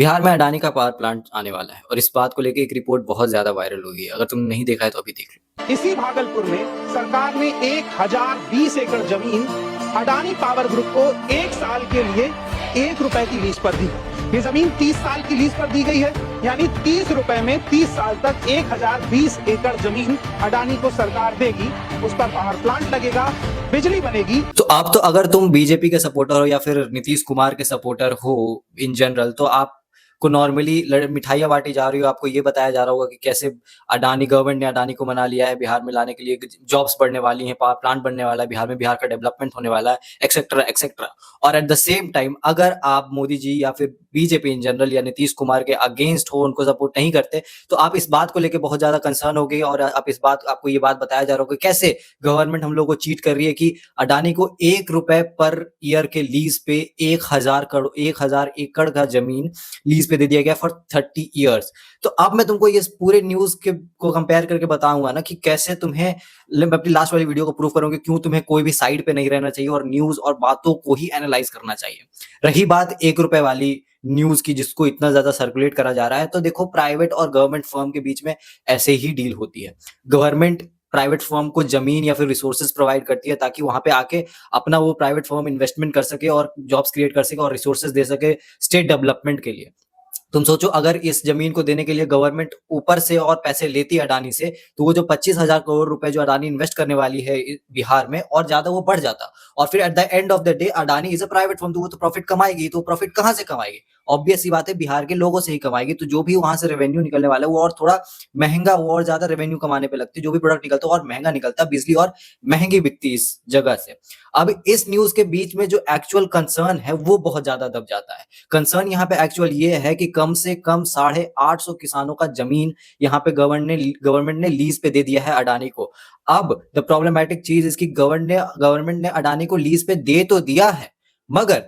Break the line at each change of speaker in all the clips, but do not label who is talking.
बिहार में अडानी का power plant आने वाला है और इस बात को लेके एक रिपोर्ट बहुत ज्यादा वायरल हुई है। अगर तुमने नहीं देखा है तो अभी देख लो।
इसी भागलपुर में सरकार ने 1020 एकड़ जमीन अडानी पावर ग्रुप को 1 साल के लिए 1 रुपए की लीज पर दी। ये जमीन 30 साल की लीज पर दी गई है, यानी 30 रुपए में 30 साल तक 1020 एकड़ जमीन अडानी को सरकार देगी। उस पर पावर प्लांट लगेगा, बिजली बनेगी।
तो आप तो अगर तुम बीजेपी के सपोर्टर हो या फिर नीतीश कुमार के सपोर्टर हो इन जनरल, तो आप को नॉर्मली मिठाइयाँ बांटी जा रही हो, आपको ये बताया जा रहा होगा कि कैसे अडानी गवर्नमेंट ने अडानी को मना लिया है बिहार में लाने के लिए, जॉब्स बढ़ने वाली हैं, पावर प्लांट बनने वाला है बिहार में, बिहार का डेवलपमेंट होने वाला है, एक्सेट्रा एक्सेट्रा। और एट द सेम टाइम अगर आप मोदी जी या फिर बीजेपी इन जनरल या नीतीश कुमार के अगेंस्ट हो, उनको सपोर्ट नहीं करते, तो आप इस बात को लेकर बहुत ज्यादा कंसर्न हो गए और आप इस बात आपको ये बात बताया जा रहा होगा कैसे गवर्नमेंट हम लोग को चीट कर रही है कि अडानी को 1 रुपए पर ईयर के लीज पे 1000 एकड़ का जमीन लीज पे दे दिया गया फॉर 30 इयर्स। तो अब मैं तुमको ये पूरे न्यूज के को कंपेयर करके बताऊंगा ना कि कैसे तुम्हें, मैं अपनी लास्ट वाली वीडियो को प्रूव करूंगा क्यों तुम्हें कोई भी साइड पे नहीं रहना चाहिए और न्यूज और बातों को ही एनालाइज करना चाहिए। रही बात 1 रुपए वाली न्यूज की जिसको इतना ज्यादा सर्कुलेट करा जा रहा है, तो देखो प्राइवेट और गवर्नमेंट फर्म के बीच में ऐसे ही डील होती है। गवर्नमेंट प्राइवेट फर्म को जमीन या फिर रिसोर्सेज प्रोवाइड करती है ताकि वहां पे आके अपना वो प्राइवेट फर्म इन्वेस्टमेंट कर सके और जॉब्स क्रिएट कर सके और रिसोर्सेज दे सके स्टेट डेवलपमेंट के लिए। तुम सोचो अगर इस जमीन को देने के लिए गवर्नमेंट ऊपर से और पैसे लेती है अडानी से, तो वो जो 25,000 करोड़ रुपए जो अडानी इन्वेस्ट करने वाली है बिहार में और ज्यादा वो बढ़ जाता। और फिर at the end of the day Adani is a private firm, तो वो तो प्रॉफिट कमाएगी। तो प्रॉफिट कहाँ से कमाएगी? ऑब्वियस सी बात है बिहार के लोगों से ही कमाएगी। तो जो भी वहां से रेवेन्यू निकलने वाला है वो और थोड़ा महंगा, वो और ज्यादा रेवेन्यू कमाने पे लगती है। जो भी प्रोडक्ट निकलता है और महंगा निकलता है, बिजली और महंगी बिकती इस जगह से। अब इस न्यूज के बीच में जो एक्चुअल कंसर्न है वो बहुत ज्यादा दब जाता है। कंसर्न यहाँ पे एक्चुअल ये है कि कम से कम 850 किसानों का जमीन यहाँ पे गवर्नमेंट ने लीज पे दे दिया है अडानी को। अब द प्रॉब्लमैटिक चीज इसकी गवर्नमेंट ने अडानी को लीज पे दे तो दिया है, मगर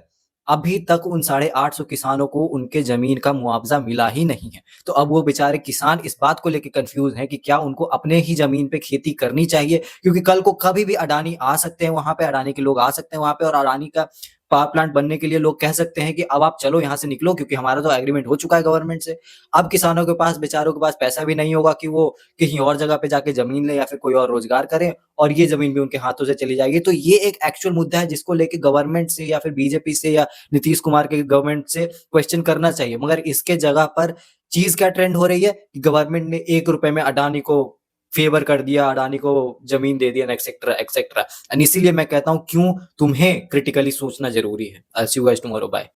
अभी तक उन 850 किसानों को उनके जमीन का मुआवजा मिला ही नहीं है। तो अब वो बेचारे किसान इस बात को लेकर कंफ्यूज हैं कि क्या उनको अपने ही जमीन पे खेती करनी चाहिए, क्योंकि कल को कभी भी अडानी आ सकते हैं वहां पे, अडानी के लोग आ सकते हैं वहां पे और अडानी का पावर प्लांट बनने के लिए लोग कह सकते हैं कि अब आप चलो यहाँ से निकलो, क्योंकि हमारा तो एग्रीमेंट हो चुका है गवर्नमेंट से। अब किसानों के पास, बेचारों के पास पैसा भी नहीं होगा कि वो कहीं और जगह पे जाके जमीन ले या फिर कोई और रोजगार करें, और ये जमीन भी उनके हाथों से चली जाएगी। तो ये एक एक्चुअल मुद्दा है जिसको लेके गवर्नमेंट से या फिर बीजेपी से या नीतीश कुमार के गवर्नमेंट से क्वेश्चन करना चाहिए। मगर इसके जगह पर चीज क्या ट्रेंड हो रही है कि गवर्नमेंट ने 1 रुपए में अडानी को फेवर कर दिया, अडानी को जमीन दे दिया, एक्सेट्रा एक्सेट्रा। एंड इसीलिए मैं कहता हूं क्यों तुम्हें क्रिटिकली सोचना जरूरी है। आई सी यू गाइस टुमारो, बाय।